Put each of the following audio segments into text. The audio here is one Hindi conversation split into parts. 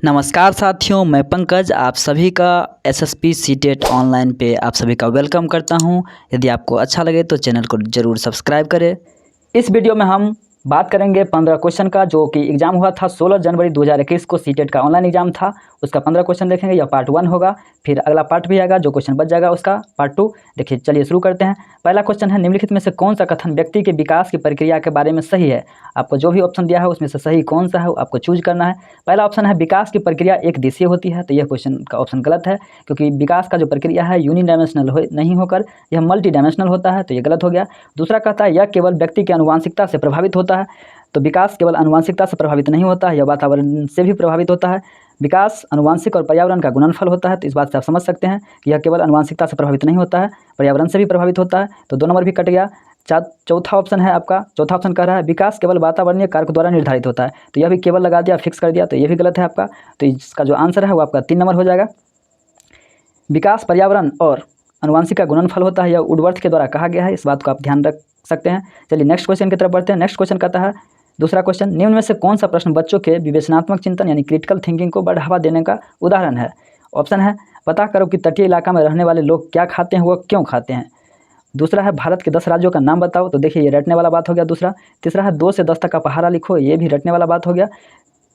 नमस्कार साथियों, मैं पंकज आप सभी का एसएसपी सीटेट ऑनलाइन पे आप सभी का वेलकम करता हूं। यदि आपको अच्छा लगे तो चैनल को ज़रूर सब्सक्राइब करें। इस वीडियो में हम बात करेंगे 15 क्वेश्चन का, जो कि एग्जाम हुआ था 16 जनवरी 2021 को। सीटेट का ऑनलाइन एग्जाम था, उसका 15 क्वेश्चन देखेंगे। यह पार्ट 1 होगा, फिर अगला पार्ट भी आएगा, जो क्वेश्चन बच जाएगा उसका पार्ट 2। देखिए चलिए शुरू करते हैं। पहला क्वेश्चन है, निम्नलिखित में से कौन सा कथन व्यक्ति के विकास की प्रक्रिया के बारे में सही है। आपको जो भी ऑप्शन दिया है उसमें से सही कौन सा है आपको चूज करना है। पहला ऑप्शन है, विकास की प्रक्रिया एक दिशीय होती है। तो यह क्वेश्चन का ऑप्शन गलत है, क्योंकि विकास का जो प्रक्रिया है यूनिडायमेंशनल नहीं होकर यह मल्टी डायमेंशनल होता है, तो यह गलत हो गया। दूसरा कहता है, यह केवल व्यक्ति की आनुवंशिकता से प्रभावित होता है। तो विकास केवल आनुवंशिकता से प्रभावित नहीं होता है, यह वातावरण से भी प्रभावित होता है। विकास आनुवंशिक और पर्यावरण का गुणनफल होता है। तो इस बात से आप समझ सकते हैं कि यह केवल आनुवंशिकता से प्रभावित नहीं होता है, पर्यावरण से भी प्रभावित होता है। तो 2 नंबर भी कट गया। चौथा ऑप्शन है आपका, चौथा ऑप्शन कह रहा है विकास केवल वातावरणीय कारक द्वारा निर्धारित होता है। तो यह भी केवल लगा दिया, फिक्स कर दिया, तो यह भी गलत है आपका। तो इसका जो आंसर है वो आपका 3 नंबर हो जाएगा। विकास पर्यावरण और आनुवंशिक का गुणनफल होता है, यह वुडवर्थ के द्वारा कहा गया है। इस बात को आप ध्यान रख सकते हैं। चलिए नेक्स्ट क्वेश्चन की तरफ बढ़ते हैं। नेक्स्ट क्वेश्चन कहता है, दूसरा क्वेश्चन, निम्न में से कौन सा प्रश्न बच्चों के विवेचनात्मक चिंतन यानी क्रिटिकल थिंकिंग को बढ़ावा देने का उदाहरण है। ऑप्शन है, पता करो कि तटीय इलाका में रहने वाले लोग क्या खाते हैं, वह क्यों खाते हैं। दूसरा है, भारत के 10 राज्यों का नाम बताओ। तो देखिए ये रटने वाला बात हो गया दूसरा। तीसरा है, 2 से 10 तक का पहाड़ा लिखो। ये भी रटने वाला बात हो गया।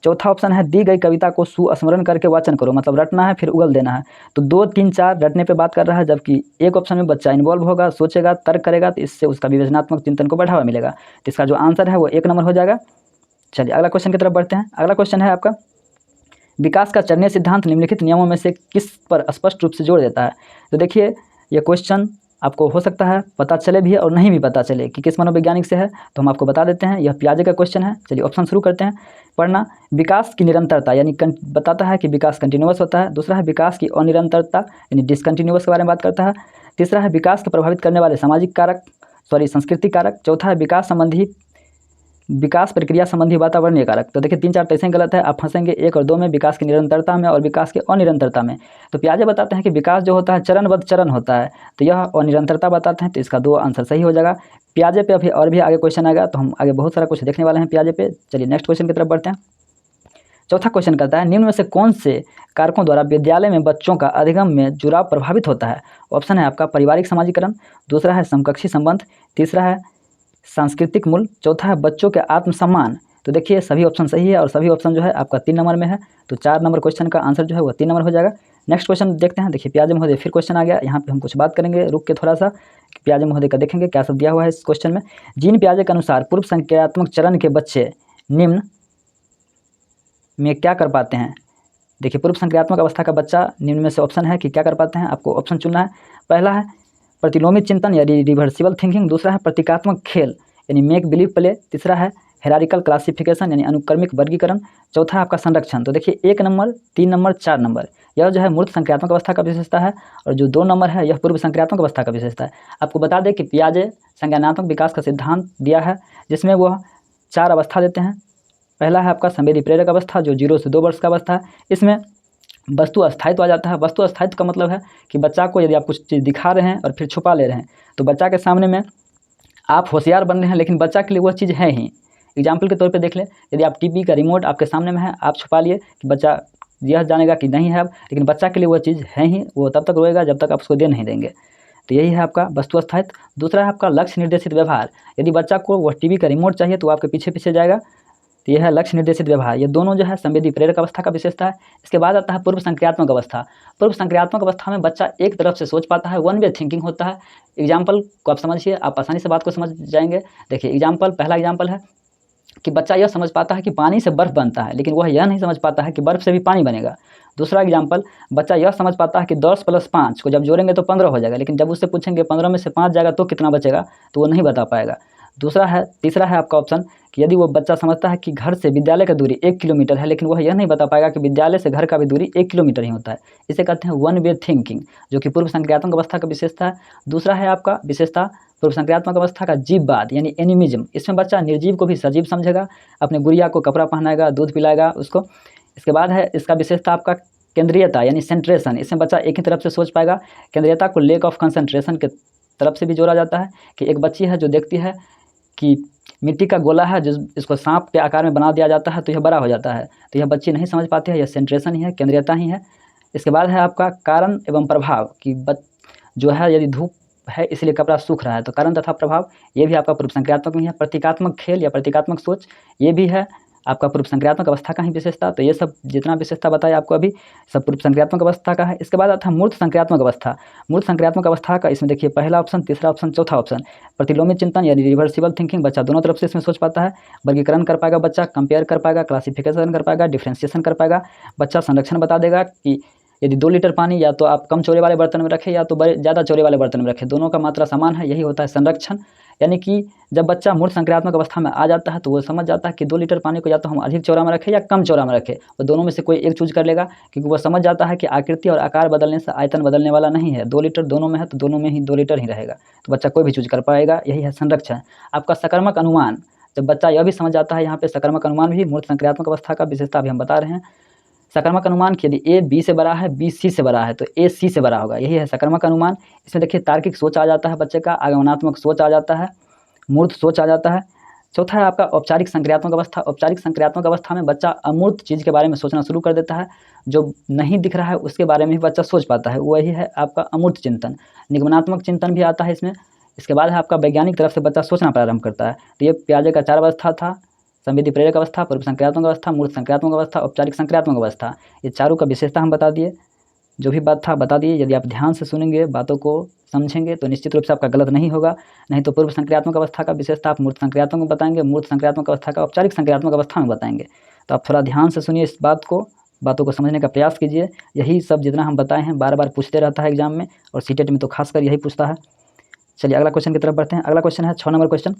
चौथा ऑप्शन है, दी गई कविता को सुस्मरण करके वाचन करो। मतलब रटना है फिर उगल देना है। तो 2, 3, 4 रटने पे बात कर रहा है, जबकि एक ऑप्शन में बच्चा इन्वॉल्व होगा, सोचेगा, तर्क करेगा, तो इससे उसका विवेचनात्मक चिंतन को बढ़ावा मिलेगा। तो इसका जो आंसर है वो 1 नंबर हो जाएगा। चलिए अगला क्वेश्चन की तरफ बढ़ते हैं। अगला क्वेश्चन है आपका, विकास का चरणीय सिद्धांत निम्नलिखित नियमों में से किस पर स्पष्ट रूप से जोर देता है। तो देखिए ये क्वेश्चन आपको हो सकता है पता चले भी और नहीं भी पता चले कि किस मनोवैज्ञानिक से है, तो हम आपको बता देते हैं। यह पियाजे का क्वेश्चन है। चलिए ऑप्शन शुरू करते हैं पढ़ना। विकास की निरंतरता यानी बताता है कि विकास कंटिन्यूअस होता है। दूसरा है, विकास की अनिरंतरता यानी डिसकंटिन्यूअस के बारे में बात करता है। तीसरा है, विकास को प्रभावित करने वाले सामाजिक कारक सांस्कृतिक कारक। चौथा है, विकास प्रक्रिया संबंधी वातावरणीय कारक। तो देखिए 3, 4 तो ऐसे ही गलत है, आप फंसेंगे 1 और 2 में, विकास की निरंतरता में और विकास की अनिरंतरता में। तो पियाजे बताते हैं कि विकास जो होता है चरणबद्ध चरण होता है, तो यह अनिरंतरता बताते हैं। तो इसका 2 आंसर सही हो जाएगा। पियाजे पे अभी और भी आगे क्वेश्चन आएगा, तो हम आगे बहुत सारा कुछ देखने वाले हैं पियाजे पे। चलिए नेक्स्ट क्वेश्चन की तरफ बढ़ते हैं। चौथा क्वेश्चन कहता है, निम्न में से कौन से कारकों द्वारा विद्यालय में बच्चों का अधिगम में जुड़ाव प्रभावित होता है। ऑप्शन है आपका, पारिवारिक समाजीकरण। दूसरा है, समकक्षी संबंध। तीसरा है, सांस्कृतिक मूल्य। चौथा है, बच्चों के आत्मसम्मान। तो देखिए सभी ऑप्शन सही है और सभी ऑप्शन जो है आपका 3 नंबर में है। तो 4 नंबर क्वेश्चन का आंसर जो है वो 3 नंबर हो जाएगा। नेक्स्ट क्वेश्चन देखते हैं। देखिए पियाजे महोदय फिर क्वेश्चन आ गया। यहाँ पे हम कुछ बात करेंगे रुक के थोड़ा सा, पियाजे महोदय का देखेंगे क्या सब दिया हुआ है इस क्वेश्चन में। जीन पियाजे के अनुसार पूर्व संज्ञानात्मक चरण के बच्चे निम्न में क्या कर पाते हैं। देखिए पूर्व संज्ञानात्मक अवस्था का बच्चा निम्न में से ऑप्शन है कि क्या कर पाते हैं, आपको ऑप्शन चुनना है। पहला है प्रतिलोमित चिंतन यानी रिवर्सिबल थिंकिंग। दूसरा है प्रतीकात्मक खेल यानी मेक बिलीव प्ले। तीसरा है हेरारिकल क्लासिफिकेशन यानी अनुक्रमिक वर्गीकरण। चौथा है आपका संरक्षण। तो देखिए 1 नंबर, 3 नंबर, 4 नंबर यह जो है मूर्त संक्रियात्मक अवस्था का विशेषता है, और जो 2 नंबर है यह पूर्व संक्रियात्मक अवस्था का विशेषता है। आपको बता दें कि पियाजे संज्ञानात्मक विकास का सिद्धांत दिया है, जिसमें वह 4 अवस्था देते हैं। पहला है आपका संवेदी प्रेरक अवस्था, जो 0 से 2 वर्ष का अवस्था है। इसमें वस्तु अस्थायित्व आ जाता है। वस्तु अस्थायित्व का मतलब है कि बच्चा को यदि आप कुछ चीज़ दिखा रहे हैं और फिर छुपा ले रहे हैं, तो बच्चा के सामने में आप होशियार बन रहे हैं, लेकिन बच्चा के लिए वह चीज़ है ही। एग्जाम्पल के तौर पे देख लें, यदि आप टीवी का रिमोट आपके सामने में है, आप छुपा लिए कि बच्चा यह जानेगा कि नहीं है अब, लेकिन बच्चा के लिए वह चीज़ है ही, वो तब तक रोएगा जब तक आप उसको दे नहीं देंगे। तो यही है आपका वस्तु अस्थायित्व। दूसरा है आपका लक्ष्य निर्देशित व्यवहार। यदि बच्चा को वह टीवी का रिमोट चाहिए तो आपके पीछे पीछे जाएगा, तो यह है लक्ष्य निर्देशित व्यवहार। ये दोनों जो है संवेदी प्रेरक अवस्था का विशेषता है। इसके बाद आता है पूर्व संक्रियात्मक अवस्था। पूर्व संक्रियात्मक अवस्था में बच्चा एक तरफ से सोच पाता है, वन वे थिंकिंग होता है। एग्जाम्पल को आप समझिए, आप आसानी से बात को समझ जाएंगे। देखिए एग्जाम्पल, पहला एग्जाम्पल है कि बच्चा यह समझ पाता है कि पानी से बर्फ़ बनता है, लेकिन वह यह नहीं समझ पाता है कि बर्फ़ से भी पानी बनेगा। दूसरा एग्जाम्पल, बच्चा यह समझ पाता है कि 10 + 5 को जब जोड़ेंगे तो 15 हो जाएगा, लेकिन जब उससे पूछेंगे 15 में से 5 जाएगा तो कितना बचेगा, तो वो नहीं बता पाएगा। तीसरा है आपका ऑप्शन कि यदि वो बच्चा समझता है कि घर से विद्यालय का दूरी 1 किलोमीटर है, लेकिन वह यह नहीं बता पाएगा कि विद्यालय से घर का भी दूरी 1 किलोमीटर ही होता है। इसे कहते हैं वन वे थिंकिंग, जो कि पूर्व संक्रियात्मक अवस्था का विशेषता है। दूसरा है आपका विशेषता पूर्व संक्रियात्मक अवस्था का जीववाद यानी एनिमिज्म। इसमें बच्चा निर्जीव को भी सजीव समझेगा, अपने गुड़िया को कपड़ा पहनाएगा, दूध पिलाएगा उसको। इसके बाद है इसका विशेषता आपका केंद्रीयता यानी सेंट्रेशन। इसमें बच्चा एक ही तरफ से सोच पाएगा। केंद्रीयता को लेक ऑफ कंसंट्रेशन के तरफ से भी जोड़ा जाता है कि एक बच्ची है जो देखती है कि मिट्टी का गोला है, जिस इसको सांप के आकार में बना दिया जाता है तो यह बड़ा हो जाता है। तो यह बच्चे नहीं समझ पाते हैं, यह सेंट्रेशन ही है, केंद्रीयता ही है। इसके बाद है आपका कारण एवं प्रभाव कि जो है यदि धूप है इसलिए कपड़ा सूख रहा है, तो कारण तथा प्रभाव ये भी आपका पूर्व संक्रियात्मक में है। प्रतीकात्मक खेल या प्रतीकात्मक सोच ये भी है आपका पूर्व संक्रियात्मक अवस्था का ही विशेषता। तो ये सब जितना विशेषता बताया आपको अभी, सब पूर्व संक्रियात्मक अवस्था का है। इसके बाद आता है मूर्त संक्रियात्मक अवस्था। मूर्त संक्रियात्मक अवस्था का इसमें देखिए पहला ऑप्शन, तीसरा ऑप्शन, चौथा ऑप्शन। प्रतिलोमी चिंतन यानी रिवर्सिबल थिंकिंग, बच्चा दोनों तरफ से इसमें सोच पाता है। वर्गीकरण कर पाएगा बच्चा, कंपेयर कर पाएगा, क्लासिफिकेशन कर पाएगा, डिफ्रेंशिएशन कर पाएगा। बच्चा संरक्षण बता देगा कि यदि 2 लीटर पानी या तो आप कम चौड़े वाले बर्तन में रखें या तो बड़े ज़्यादा चौड़े वाले बर्तन में रखें, दोनों का मात्रा समान है, यही होता है संरक्षण। यानी कि जब बच्चा मूर्त संक्रियात्मक अवस्था में आ जाता है तो वो समझ जाता है कि 2 लीटर पानी को या तो हम अधिक चौड़ा में रखें या कम चौड़ा में रखें, और दोनों में से कोई एक चूज़ कर लेगा, क्योंकि वो समझ जाता है कि आकृति और आकार बदलने से आयतन बदलने वाला नहीं है। 2 लीटर दोनों में है तो दोनों में ही 2 लीटर ही रहेगा, तो बच्चा कोई भी चूज़ कर पाएगा, यही है संरक्षण। आपका सकर्मक अनुमान, जब बच्चा यह भी समझ जाता है, यहाँ पे सकर्मक अनुमान भी मूर्त संक्रियात्मक अवस्था का विशेषता अभी हम बता रहे हैं। सकर्मक अनुमान कि यदि ए बी से बड़ा है, बी सी से बड़ा है तो ए सी से बड़ा होगा, यही है सकर्मक अनुमान। इसमें देखिए तार्किक सोच आ जाता है बच्चे का, आगमनात्मक सोच आ जाता है, मूर्त सोच आ जाता है। चौथा है आपका औपचारिक संक्रियात्मक अवस्था। औपचारिक संक्रियात्मक अवस्था में बच्चा अमूर्त चीज़ के बारे में सोचना शुरू कर देता है, जो नहीं दिख रहा है उसके बारे में भी बच्चा सोच पाता है, वही है आपका अमूर्त चिंतन। निगमनात्मक चिंतन भी आता है इसमें। इसके बाद है आपका वैज्ञानिक तरफ से बच्चा सोचना प्रारंभ करता है। तो ये पियाजे का 4 अवस्था था, संवेदी प्रेरक अवस्था, पूर्व संक्रियात्मक अवस्था, मूर्त संक्रियात्मक अवस्था, औपचारिक संक्रियात्मक अवस्था। ये चारों का विशेषता हम बता दिए, जो भी बात था बता दिए। यदि आप ध्यान से सुनेंगे, बातों को समझेंगे तो निश्चित रूप से आपका गलत नहीं होगा। नहीं तो पूर्व संक्रियात्मक अवस्था का विशेषता आप मूर्त संक्रियात्मक में बताएंगे, मूर्त संक्रियात्मक अवस्था का औपचारिक संक्रियात्मक अवस्था में बताएंगे। तो आप थोड़ा ध्यान से सुनिए इस बातों को समझने का प्रयास कीजिए। यही सब जितना हम बताए हैं बार बार पूछते रहता है एग्जाम में, और सीटेट में तो खासकर यही पूछता है। चलिए अगला क्वेश्चन की तरफ बढ़ते हैं। अगला क्वेश्चन है 6 नंबर क्वेश्चन।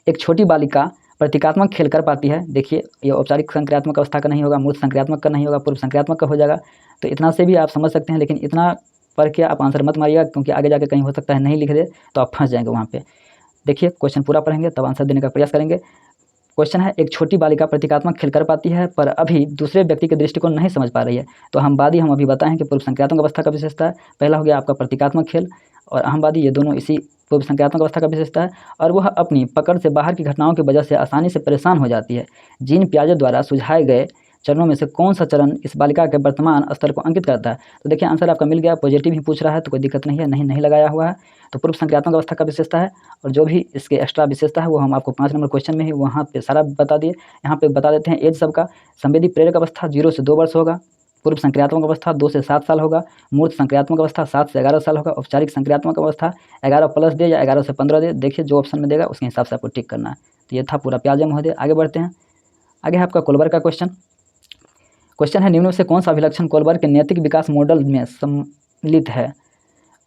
एक छोटी बालिका प्रतीकात्मक खेल कर पाती है। देखिए ये औपचारिक संक्रियात्मक अवस्था का नहीं होगा, मूर्त संक्रियात्मक का नहीं होगा, पूर्व संक्रियात्मक का हो जाएगा। तो इतना से भी आप समझ सकते हैं, लेकिन इतना पढ़ के आप आंसर मत मारिएगा, क्योंकि आगे जाके कहीं हो सकता है नहीं लिख दे तो आप फंस जाएंगे वहाँ पे। देखिए क्वेश्चन पूरा पढ़ेंगे तब आंसर देने का प्रयास करेंगे। क्वेश्चन है, एक छोटी बालिका प्रतीकात्मक खेल कर पाती है पर अभी दूसरे व्यक्ति के दृष्टिकोण नहीं समझ पा रही है। तो अहमवादी हम अभी बताएं कि पूर्व संक्रियात्मक अवस्था का विशेषता है। पहला हो गया आपका प्रतीकात्मक खेल, और अहमवादी ये दोनों इसी पूर्व संक्रियात्मक अवस्था का विशेषता है। और वह अपनी पकड़ से बाहर की घटनाओं की वजह से आसानी से परेशान हो जाती है। जीन पियाजे द्वारा सुझाए गए चरणों में से कौन सा चरण इस बालिका के वर्तमान स्तर को अंकित करता है? तो देखिए आंसर आपका मिल गया, पॉजिटिव ही पूछ रहा है तो कोई दिक्कत नहीं है, नहीं लगाया हुआ है। तो पूर्व संक्रियात्मक अवस्था का विशेषता है, और जो भी इसके एक्स्ट्रा विशेषता है वो हम आपको 5 नंबर क्वेश्चन में ही वहाँ पे सारा बता दिए। यहाँ पे बता देते हैं एज सबका। संवेदी प्रेरक अवस्था 0 से 2 वर्ष होगा। पूर्व संक्रियात्मक अवस्था 2 से 7 साल होगा। मूर्त संक्रियात्मक अवस्था 7 से 11 साल होगा। औपचारिक संक्रियात्मक अवस्था 11 प्लस दे या 11 से 15 दे, देखिए जो ऑप्शन में देगा उसके हिसाब से आपको टिक करना है। तो ये था पूरा प्याजे महोदय। आगे बढ़ते हैं। आगे है आपका कोलबर्ग का क्वेश्चन। क्वेश्चन है, निम्न में से कौन सा अभिलक्षण कोलबर्ग के नैतिक विकास मॉडल में सम्मिलित है?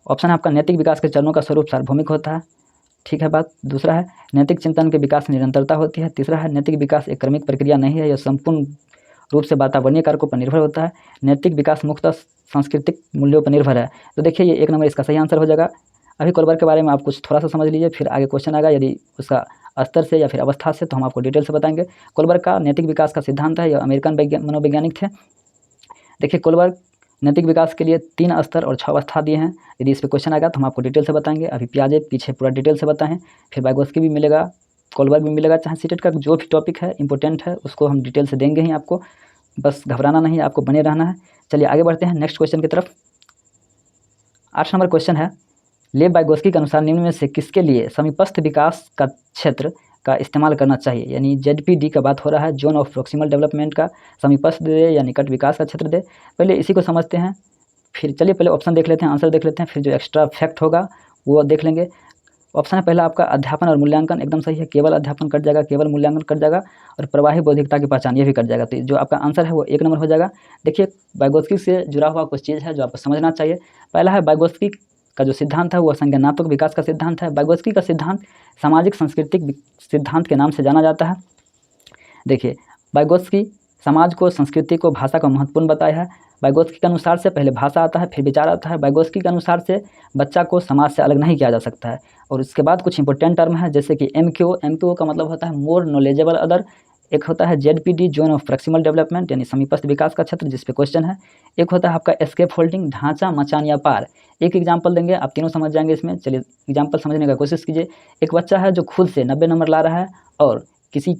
ऑप्शन है आपका नैतिक विकास के चरणों का स्वरूप सार्वभौमिक होता है, ठीक है बात। दूसरा है नैतिक चिंतन के विकास में निरंतरता होती है। तीसरा है नैतिक विकास एक क्रमिक प्रक्रिया नहीं है, यह संपूर्ण रूप से वातावरणीय कारकों पर निर्भर होता है। नैतिक विकास मुख्यतः सांस्कृतिक मूल्यों पर निर्भर है। तो देखिए ये 1 नंबर इसका सही आंसर हो जाएगा। अभी कोलबर्ग के बारे में आप कुछ थोड़ा सा समझ लीजिए, फिर आगे क्वेश्चन आएगा यदि उसका स्तर से या फिर अवस्था से, तो हम आपको डिटेल से बताएंगे। कोलबर्ग का नैतिक विकास का सिद्धांत है, यह अमेरिकन मनोवैज्ञानिक थे। देखिए कोलबर्ग नैतिक विकास के लिए 3 स्तर और 6 अवस्था दिए हैं। यदि इस पर क्वेश्चन आएगा तो हम आपको डिटेल से बताएंगे। अभी पियाजे पीछे पूरा डिटेल से बताएं, फिर वाइगोत्स्की भी मिलेगा, कोलबर्ग भी मिलेगा। चाहे सीटेट का जो भी टॉपिक है इंपॉर्टेंट है उसको हम डिटेल से देंगे ही आपको, बस घबराना नहीं, आपको बने रहना है। चलिए आगे बढ़ते हैं नेक्स्ट क्वेश्चन की तरफ। 8 नंबर क्वेश्चन है, लेव वाइगोत्स्की के अनुसार निम्न में से किसके लिए समीपस्थ विकास का क्षेत्र का इस्तेमाल करना चाहिए? यानी ZPD का बात हो रहा है, जोन ऑफ प्रोक्सिमल डेवलपमेंट का। समीपस्थ दे या निकट विकास का क्षेत्र दे, पहले इसी को समझते हैं। फिर चलिए पहले ऑप्शन देख लेते हैं, आंसर देख लेते हैं, फिर जो एक्स्ट्रा फैक्ट होगा वो देख लेंगे। ऑप्शन है पहला आपका अध्यापन और मूल्यांकन, एकदम सही है। केवल अध्यापन कट जाएगा, केवल मूल्यांकन कट जाएगा, और प्रवाही बौद्धिकता की पहचान ये भी कट जाएगा। तो जो आपका आंसर है वो 1 नंबर हो जाएगा। देखिए वाइगोत्स्की से जुड़ा हुआ कुछ चीज़ है जो आपको समझना चाहिए। पहला है वाइगोत्स्की का जो सिद्धांत है वो संज्ञानात्मक विकास का सिद्धांत है। वाइगोत्स्की का सिद्धांत सामाजिक सांस्कृतिक सिद्धांत के नाम से जाना जाता है। देखिए वाइगोत्स्की समाज को, संस्कृति को, भाषा को महत्वपूर्ण बताया है। वाइगोत्स्की के अनुसार से पहले भाषा आता है, फिर विचार आता है। वाइगोत्स्की के अनुसार से बच्चा को समाज से अलग नहीं किया जा सकता है। और उसके बाद कुछ इंपॉर्टेंट टर्म है जैसे कि MQ का मतलब होता है मोर नॉलेजेबल अदर। एक होता है ZPD zone of proximal development यानी समीपस्थ विकास का क्षेत्र, जिस पे क्वेश्चन है। एक होता है आपका एस्केप होल्डिंग, ढांचा, मचान या पार। एक एग्जाम्पल देंगे, आप तीनों समझ जाएंगे इसमें। चलिए एग्जाम्पल समझने का कोशिश कीजिए। एक बच्चा है जो खुद से 90 नंबर ला रहा है और किसी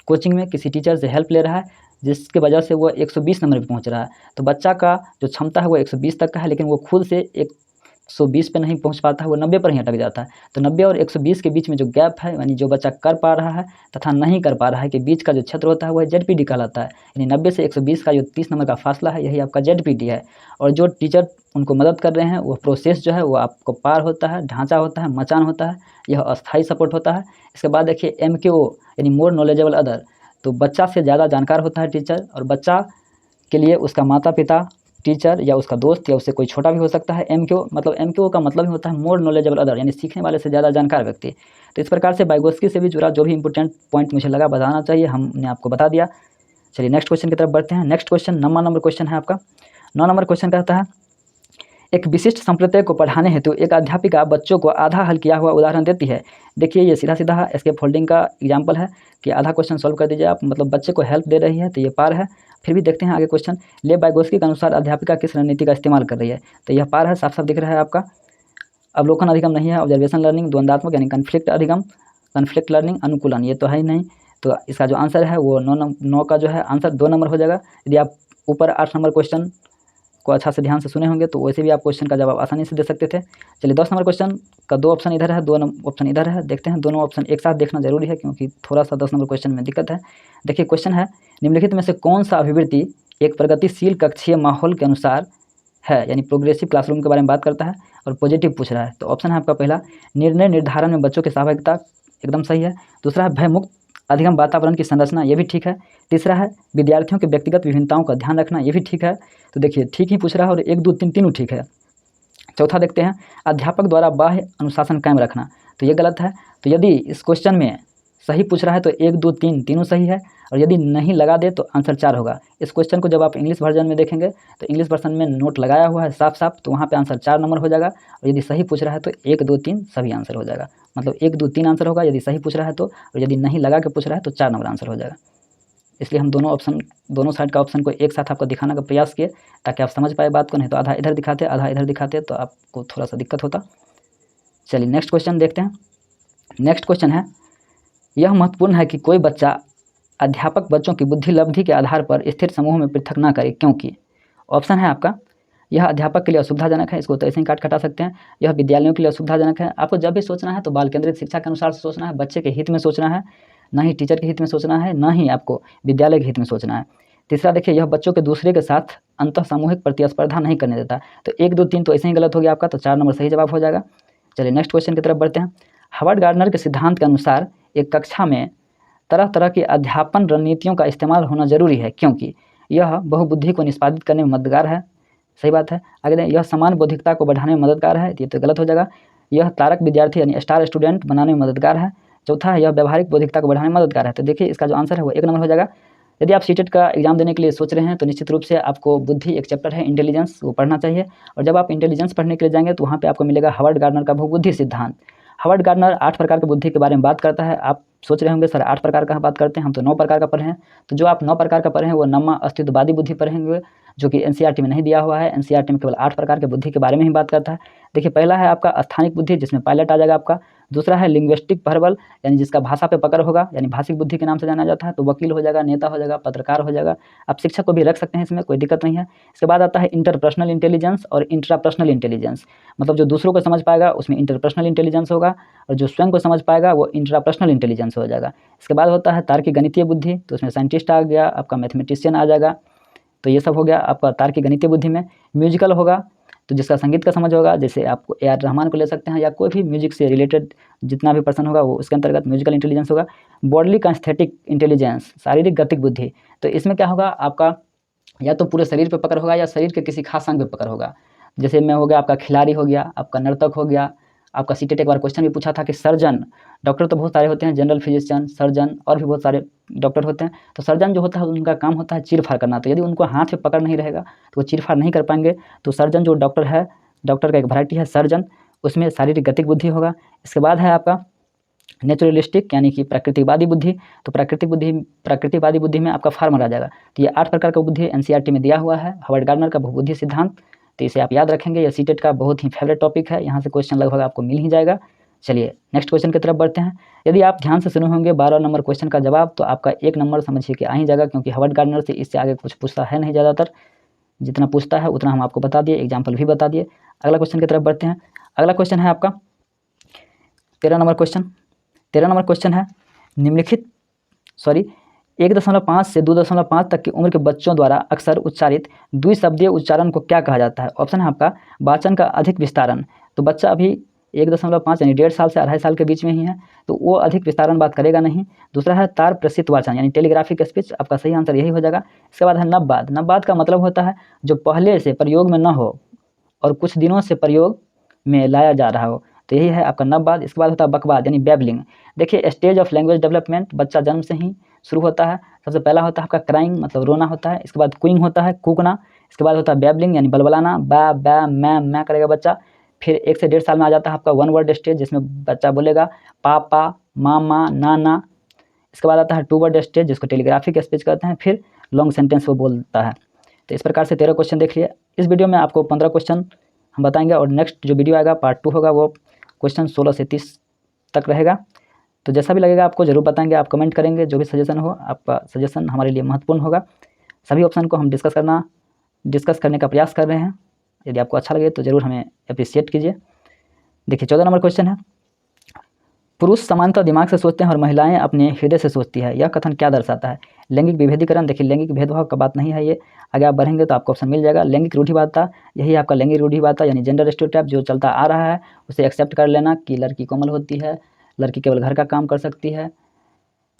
कोचिंग में किसी टीचर से हेल्प ले रहा है, जिसके वजह से वो 120 नंबर पर पहुंच रहा है। तो बच्चा का जो क्षमता है वो 120 तक का है, लेकिन वो खुद से 120 पे नहीं पहुंच पाता है, वो 90 पर ही अटक जाता है। तो 90 और 120 के बीच में जो गैप है, यानी जो बच्चा कर पा रहा है तथा नहीं कर पा रहा है, के बीच का जो क्षेत्र होता है वह ZPD कहलाता है। यानी 90 से 120 का जो 30 नंबर का फासला है, यही आपका ZPD है। और जो टीचर उनको मदद कर रहे हैं, वो प्रोसेस जो है वो आपको पार होता है, ढांचा होता है, मचान होता है, यह अस्थायी सपोर्ट होता है। इसके बाद देखिए MKO यानी मोर नॉलेजेबल अदर। तो बच्चा से ज़्यादा जानकार होता है टीचर, और बच्चा के लिए उसका माता पिता, टीचर या उसका दोस्त या उससे कोई छोटा भी हो सकता है। MKO का मतलब ही होता है मोर नॉलेजेबल अदर, यानी सीखने वाले से ज़्यादा जानकार व्यक्ति। तो इस प्रकार से वाइगोत्स्की से भी जुड़ा जो भी इंपॉर्टेंट पॉइंट मुझे लगा बताना चाहिए, हमने आपको बता दिया। चलिए नेक्स्ट क्वेश्चन की तरफ बढ़ते हैं। नेक्स्ट क्वेश्चन 9 नंबर क्वेश्चन है आपका। 9 नंबर क्वेश्चन कहता है, एक विशिष्ट संप्रदाय को पढ़ाने हेतु एक अध्यापिका बच्चों को आधा हल किया हुआ उदाहरण देती है। देखिए ये सीधा सीधा एस्केप होल्डिंग का एग्जाम्पल है कि आधा क्वेश्चन सॉल्व कर दीजिए आप, मतलब बच्चे को हेल्प दे रही है, तो ये पार है। फिर भी देखते हैं आगे क्वेश्चन। लेव वाइगोत्स्की के अनुसार अध्यापिका किस रणनीति का इस्तेमाल कर रही है, तो यह पार है, साफ साफ दिख रहा है आपका। अवलोकन अधिगम नहीं है, ऑब्जर्वेशन लर्निंग, द्वंद्वात्मक यानी कन्फ्लिक्ट अधिगम, कन्फ्लिक्ट लर्निंग, अनुकूलन, ये तो है ही नहीं। तो इसका जो आंसर है वो 9 का जो है आंसर 2 नंबर हो जाएगा। यदि आप ऊपर 8 नंबर क्वेश्चन को अच्छा से ध्यान से सुने होंगे तो वैसे भी आप क्वेश्चन का जवाब आसानी से दे सकते थे। चलिए 10 नंबर क्वेश्चन का 2 ऑप्शन इधर है, 2 ऑप्शन इधर है। देखते हैं, दोनों ऑप्शन एक साथ देखना जरूरी है क्योंकि थोड़ा सा 10 नंबर क्वेश्चन में दिक्कत है। देखिए क्वेश्चन है, निम्नलिखित में से कौन सा अभिवृत्ति एक प्रगतिशील कक्षीय माहौल के अनुसार है, यानी प्रोग्रेसिव क्लासरूम के बारे में बात करता है और पॉजिटिव पूछ रहा है। तो ऑप्शन है आपका पहला, निर्णय निर्धारण में बच्चों की सहभागिता, एकदम सही है। दूसरा है भयमुक्त अधिगम वातावरण की संरचना, ये भी ठीक है। तीसरा है विद्यार्थियों के व्यक्तिगत विभिन्नताओं का ध्यान रखना, ये भी ठीक है। तो देखिए ठीक ही पूछ रहा है और 1 2 3 तीनों ठीक है। चौथा देखते हैं, अध्यापक द्वारा बाह्य अनुशासन कायम रखना, तो ये गलत है। तो यदि इस क्वेश्चन में सही पूछ रहा है तो 1 2 3 तीनों सही है, और यदि नहीं लगा दे तो आंसर 4 होगा। इस क्वेश्चन को जब आप इंग्लिश वर्जन में देखेंगे तो इंग्लिश वर्जन में नोट लगाया हुआ है साफ साफ, तो वहाँ पे आंसर 4 नंबर हो जाएगा। और यदि सही पूछ रहा है तो 1 2 3 सभी आंसर हो जाएगा, मतलब 1 2 3 आंसर होगा यदि सही पूछ रहा है तो, और यदि नहीं लगा के पूछ रहा है तो 4 नंबर आंसर हो जाएगा। इसलिए हम दोनों साइड का ऑप्शन को एक साथ आपको दिखाने का प्रयास किए ताकि आप समझ पाए बात को, नहीं तो आधा इधर दिखाते आधा इधर दिखाते तो आपको थोड़ा सा दिक्कत होता। चलिए नेक्स्ट क्वेश्चन देखते हैं। नेक्स्ट क्वेश्चन है, यह महत्वपूर्ण है कि कोई बच्चा अध्यापक बच्चों की बुद्धि लब्धि के आधार पर स्थिर समूह में पृथक ना करे, क्योंकि ऑप्शन है आपका, यह अध्यापक के लिए असुविधाजनक है, इसको तो ऐसे ही काट कटा सकते हैं। यह विद्यालयों के लिए असुविधाजनक है, आपको जब भी सोचना है तो बाल केंद्रित शिक्षा के अनुसार सोचना है, बच्चे के हित में सोचना है, ना ही टीचर के हित में सोचना है, ना ही आपको विद्यालय के हित में सोचना है। तीसरा देखिए, यह बच्चों के दूसरे के साथ अंतः सामूहिक प्रतिस्पर्धा नहीं करने देता। तो 1 2 3 तो ऐसे ही गलत हो गया आपका, तो 4 नंबर सही जवाब हो जाएगा। चलिए नेक्स्ट क्वेश्चन की तरफ बढ़ते हैं। हार्वर्ड गार्डनर के सिद्धांत के अनुसार एक कक्षा में तरह तरह की अध्यापन रणनीतियों का इस्तेमाल होना जरूरी है, क्योंकि यह बहुबुद्धि को निष्पादित करने में मददगार है, सही बात है। आगे दें, यह समान बौद्धिकता को बढ़ाने में मददगार है, ये तो गलत हो जाएगा। यह तारक विद्यार्थी यानी स्टार स्टूडेंट बनाने में मददगार है। चौथा है, यह व्यावहारिक बौद्धिकता को बढ़ाने में मददगार है। तो देखिए इसका जो आंसर है वो 1 नंबर हो जाएगा। यदि आप सीटेट का एग्जाम देने के लिए सोच रहे हैं तो निश्चित रूप से आपको बुद्धि एक चैप्टर है इंटेलिजेंस, वो पढ़ना चाहिए। और जब आप इंटेलिजेंस पढ़ने के लिए जाएंगे तो वहाँ पे आपको मिलेगा हार्वर्ड गार्डनर का बहुबुद्धि सिद्धांत। हार्वर्ड गार्डनर 8 प्रकार की बुद्धि के बारे में बात करता है। आप सोच रहे होंगे सर 8 प्रकार का बात करते हैं, हम तो 9 प्रकार का पढ़े हैं। तो जो आप 9 प्रकार का पढ़े हैं वो नम्मा अस्तित्ववादी बुद्धि पढ़ेंगे, जो कि एनसीईआरटी में नहीं दिया हुआ है। एनसीईआरटी में केवल 8 प्रकार के बुद्धि के बारे में ही बात करता है। देखिए पहला है आपका स्थानिक बुद्धि, जिसमें पायलट आ जाएगा आपका। दूसरा है लिंग्विस्टिक वर्बल, यानी जिसका भाषा पे पकड़ होगा, यानी भाषिक बुद्धि के नाम से जाना जाता है। तो वकील हो जाएगा, नेता हो जाएगा, पत्रकार हो जाएगा, आप शिक्षक को भी रख सकते हैं, इसमें कोई दिक्कत नहीं है। इसके बाद आता है इंटरपर्सनल इंटेलिजेंस और इंट्रापर्सनल इंटेलिजेंस, मतलब जो दूसरों को समझ पाएगा उसमें इंटरपर्सनल इंटेलिजेंस होगा, और जो स्वयं को समझ पाएगा वो इंट्रापर्सनल इंटेलिजेंस हो जाएगा। इसके बाद होता है तार्किक गणितीय बुद्धि, तो उसमें साइंटिस्ट आ गया, आपका मैथमेटिशियन आ जाएगा। तो ये सब हो गया आपका तार्किक गणितीय बुद्धि में। म्यूजिकल होगा तो जिसका संगीत का समझ होगा, जैसे आपको AR रहमान को ले सकते हैं, या कोई भी म्यूजिक से रिलेटेड जितना भी पर्सन होगा वो उसके अंतर्गत म्यूजिकल इंटेलिजेंस होगा। बॉडली कांस्थेटिक इंटेलिजेंस, शारीरिक गतिक बुद्धि, तो इसमें क्या होगा आपका, या तो पूरे शरीर पे पकड़ होगा या शरीर के किसी खास अंग पे पकड़ होगा। जैसे में हो गया आपका खिलाड़ी हो गया, आपका नर्तक हो गया। आपका सीटेट एक बार क्वेश्चन भी पूछा था कि सर्जन, डॉक्टर तो बहुत सारे होते हैं, जनरल फिजिशियन, सर्जन और भी बहुत सारे डॉक्टर होते हैं। तो सर्जन जो होता है उनका काम होता है चीर फाड़ करना, तो यदि उनको हाथ में पकड़ नहीं रहेगा तो वो चीर फाड़ नहीं कर पाएंगे। तो सर्जन जो डॉक्टर है, डॉक्टर का एक वैरायटी है सर्जन, उसमें शारीरिक गतिक बुद्धि होगा। इसके बाद है आपका नेचुरलिस्टिक यानी कि प्राकृतिकवादी बुद्धि, तो प्राकृतिकवादी बुद्धि में आपका फार्मर आ जाएगा। तो ये 8 प्रकार का बुद्धि एनसीईआरटी में दिया हुआ है, हार्वर्ड गार्डनर का बहुबुद्धि सिद्धांत। तो इसे आप याद रखेंगे, यह सीटेट का बहुत ही फेवरेट टॉपिक है, यहाँ से क्वेश्चन लगभग आपको मिल ही जाएगा। चलिए नेक्स्ट क्वेश्चन की तरफ बढ़ते हैं। यदि आप ध्यान से सुने होंगे 12 नंबर क्वेश्चन का जवाब, तो आपका 1 नंबर समझिए कि आ ही जाएगा, क्योंकि हार्वर्ड गार्डनर से इससे आगे कुछ पूछता है नहीं, ज़्यादातर जितना पूछता है उतना हम आपको बता दिए, एग्जाम्पल भी बता दिए। अगला क्वेश्चन की तरफ बढ़ते हैं। अगला क्वेश्चन है आपका 13 नंबर क्वेश्चन। 13 नंबर क्वेश्चन है, निम्नलिखित 1.5 से 2.5 तक की उम्र के बच्चों द्वारा अक्सर उच्चारित द्विशब्दीय उच्चारण को क्या कहा जाता है? ऑप्शन है आपका वाचन का अधिक विस्तारण। तो बच्चा अभी 1.5 यानी 1.5 साल से 2.5 साल के बीच में ही है, तो वो अधिक विस्तारण बात करेगा नहीं। दूसरा है तार प्रसित वाचन यानी टेलीग्राफिक स्पीच, आपका सही आंसर यही हो जाएगा। इसके बाद है नववाद। नववाद का मतलब होता है जो पहले से प्रयोग में न हो और कुछ दिनों से प्रयोग में लाया जा रहा हो, तो यही है आपका नववाद। इसके बाद होता है बकवाद यानी बैबलिंग। देखिए स्टेज ऑफ लैंग्वेज डेवलपमेंट बच्चा जन्म से ही शुरू होता है। सबसे पहला होता है आपका क्राइंग मतलब रोना होता है, इसके बाद क्विंग होता है कूकना, इसके बाद होता है बैबलिंग यानी बलबलाना, बा बै मैं करेगा बच्चा। फिर 1 से 1.5 साल में आ जाता है आपका वन वर्ड स्टेज, जिसमें बच्चा बोलेगा पापा मामा नाना। इसके बाद आता है 2 वर्ड स्टेज, जिसको टेलीग्राफिक स्पीच कहते हैं। फिर लॉन्ग सेंटेंस वो बोलता है। तो इस प्रकार से 13 क्वेश्चन देख लिए। इस वीडियो में आपको 15 क्वेश्चन हम बताएंगे, और नेक्स्ट जो वीडियो आएगा पार्ट 2 होगा, वो क्वेश्चन 16 से 30 तक रहेगा। तो जैसा भी लगेगा आपको ज़रूर बताएंगे, आप कमेंट करेंगे, जो भी सजेशन हो आपका सजेशन हमारे लिए महत्वपूर्ण होगा। सभी ऑप्शन को हम डिस्कस करने का प्रयास कर रहे हैं। यदि आपको अच्छा लगे तो ज़रूर हमें अप्रिशिएट कीजिए। देखिए 14 नंबर क्वेश्चन है, पुरुष समानता दिमाग से सोचते हैं और महिलाएं अपने हृदय से सोचती है, यह कथन क्या दर्शाता है? लैंगिक विभेदीकरण। देखिए लैंगिक भेदभाव का बात नहीं है ये, आगे आप बढ़ेंगे तो आपको ऑप्शन मिल जाएगा। लैंगिक रूढ़िवादिता, यही आपका लैंगिक रूढ़िवादिता यानी जेंडर स्टीरियोटाइप जो चलता आ रहा है, उसे एक्सेप्ट कर लेना कि लड़की कोमल होती है, लड़की केवल घर का काम कर सकती है,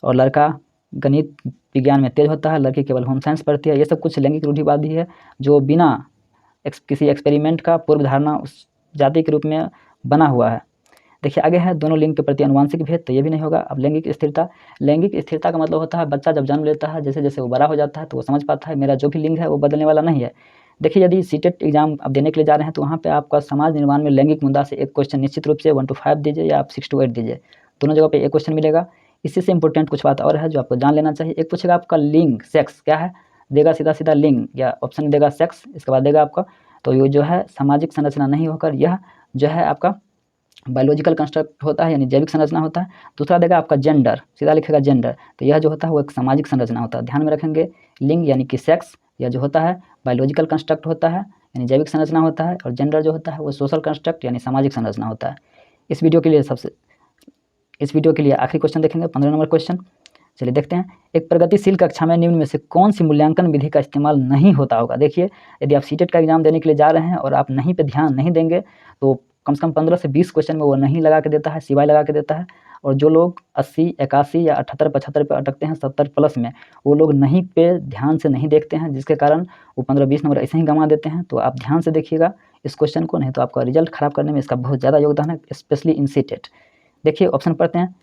और लड़का गणित विज्ञान में तेज होता है, लड़की केवल होम साइंस पढ़ती है। ये सब कुछ लैंगिक रूढ़िवादी है, जो बिना किसी एक्सपेरिमेंट का पूर्व धारणा उस जाति के रूप में बना हुआ है। देखिए आगे है दोनों लिंग के प्रति अनुवांशिक भेद, तो ये भी नहीं होगा। अब लैंगिक स्थिरता। लैंगिक स्थिरता का मतलब होता है बच्चा जब जन्म लेता है, जैसे जैसे वो बड़ा हो जाता है तो वो समझ पाता है मेरा जो भी लिंग है वो बदलने वाला नहीं है। देखिए यदि सीटेट एग्जाम आप देने के लिए जा रहे हैं, तो वहाँ पे आपका समाज निर्माण में लैंगिक मुद्दा से एक क्वेश्चन निश्चित रूप से 1 to 5 दीजिए, या आप 6 to 8 दीजिए, दोनों जगह पे एक क्वेश्चन मिलेगा। इसी से इंपॉर्टेंट कुछ बात और है जो आपको जान लेना चाहिए। एक पूछेगा आपका लिंग सेक्स क्या है, देगा सीधा सीधा लिंग, या ऑप्शन देगा सेक्स, इसके बाद देगा आपका, तो ये जो है सामाजिक संरचना नहीं होकर यह जो है आपका बायोलॉजिकल कंस्ट्रक्ट होता है यानी जैविक संरचना होता है। दूसरा देगा आपका जेंडर, सीधा लिखेगा जेंडर, तो यह जो होता है वो एक सामाजिक संरचना होता है। ध्यान में रखेंगे लिंग यानी कि सेक्स, यह जो होता है बायोलॉजिकल कंस्ट्रक्ट होता है यानी जैविक संरचना होता है, और जेंडर जो होता है वो सोशल कंस्ट्रक्ट यानी सामाजिक संरचना होता है। इस वीडियो के लिए आखिरी क्वेश्चन देखेंगे 15 नंबर क्वेश्चन। चलिए देखते हैं, एक प्रगतिशील कक्षा में निम्न में से कौन सी मूल्यांकन विधि का इस्तेमाल नहीं होता होगा? देखिए यदि आप सीटेट का एग्जाम देने के लिए जा रहे हैं और आप नहीं पे ध्यान नहीं देंगे, तो कम से कम 15 से 20 क्वेश्चन में वो नहीं लगा के देता है, सिवाय लगा के देता है। और जो लोग 80, 81 या 78, 75 पे अटकते हैं 70 प्लस में, वो लोग नहीं पे ध्यान से नहीं देखते हैं, जिसके कारण वो 15-20 नंबर ऐसे ही गंवा देते हैं। तो आप ध्यान से देखिएगा इस क्वेश्चन को, नहीं तो आपका रिजल्ट खराब करने में इसका बहुत ज़्यादा योगदान है, स्पेशली इन सीटेट। देखिए ऑप्शन पढ़ते हैं,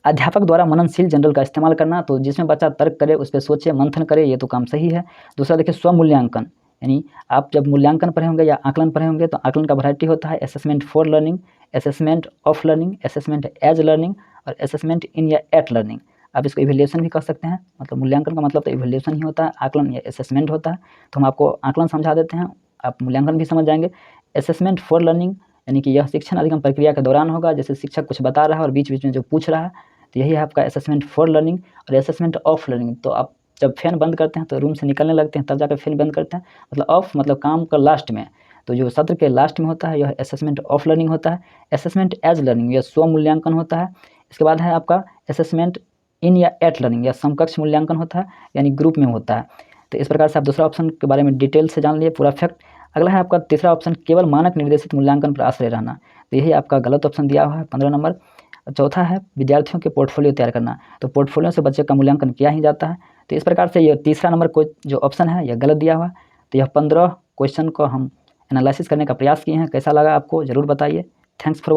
अध्यापक द्वारा मननशील जनरल का इस्तेमाल करना, तो जिसमें बच्चा तर्क करे, उस पर सोचे, मंथन करे, ये तो काम सही है। दूसरा देखिए स्वमूल्यांकन, यानी आप जब मूल्यांकन पढ़े होंगे या आकलन पढ़े होंगे, तो आकलन का वैरायटी होता है assessment for learning, assessment of learning, assessment as learning, और असेसमेंट इन या एट लर्निंग। आप इसको इवैल्यूएशन भी कह सकते हैं, मतलब मूल्यांकन का मतलब तो इवैल्यूएशन ही होता है, आकलन या असेसमेंट होता है। तो हम आपको आकलन समझा देते हैं, आप मूल्यांकन भी समझ जाएंगे। असेसमेंट फॉर लर्निंग यानी कि यह शिक्षण अधिगम प्रक्रिया के दौरान होगा, जैसे शिक्षक कुछ बता रहा है और बीच बीच में जो पूछ रहा है, तो यही है आपका असेसमेंट फॉर लर्निंग। और असेसमेंट ऑफ लर्निंग, तो आप जब फैन बंद करते हैं तो रूम से निकलने लगते हैं, तब जाकर फैन बंद करते हैं, मतलब ऑफ मतलब काम का लास्ट में, तो जो सत्र के लास्ट में होता है यह असेसमेंट ऑफ लर्निंग होता है। असेसमेंट एज लर्निंग यह स्व मूल्यांकन होता है। इसके बाद है आपका असेसमेंट इन या एट लर्निंग, या समकक्ष मूल्यांकन होता है, यानी ग्रुप में होता है। तो इस प्रकार से आप दूसरा ऑप्शन के बारे में डिटेल से जान लिए, पूरा फैक्ट। अगला है आपका तीसरा ऑप्शन, केवल मानक निर्देशित मूल्यांकन पर आश्रय रहना, तो यही आपका गलत ऑप्शन दिया हुआ है 15 नंबर। चौथा है विद्यार्थियों के पोर्टफोलियो तैयार करना, तो पोर्टफोलियो से बच्चे का मूल्यांकन किया ही जाता है। तो इस प्रकार से ये तीसरा नंबर को जो ऑप्शन है यह गलत दिया हुआ है। तो यह 15 क्वेश्चन को हम एनालिसिस करने का प्रयास किए हैं, कैसा लगा आपको ज़रूर बताइए। Thanks for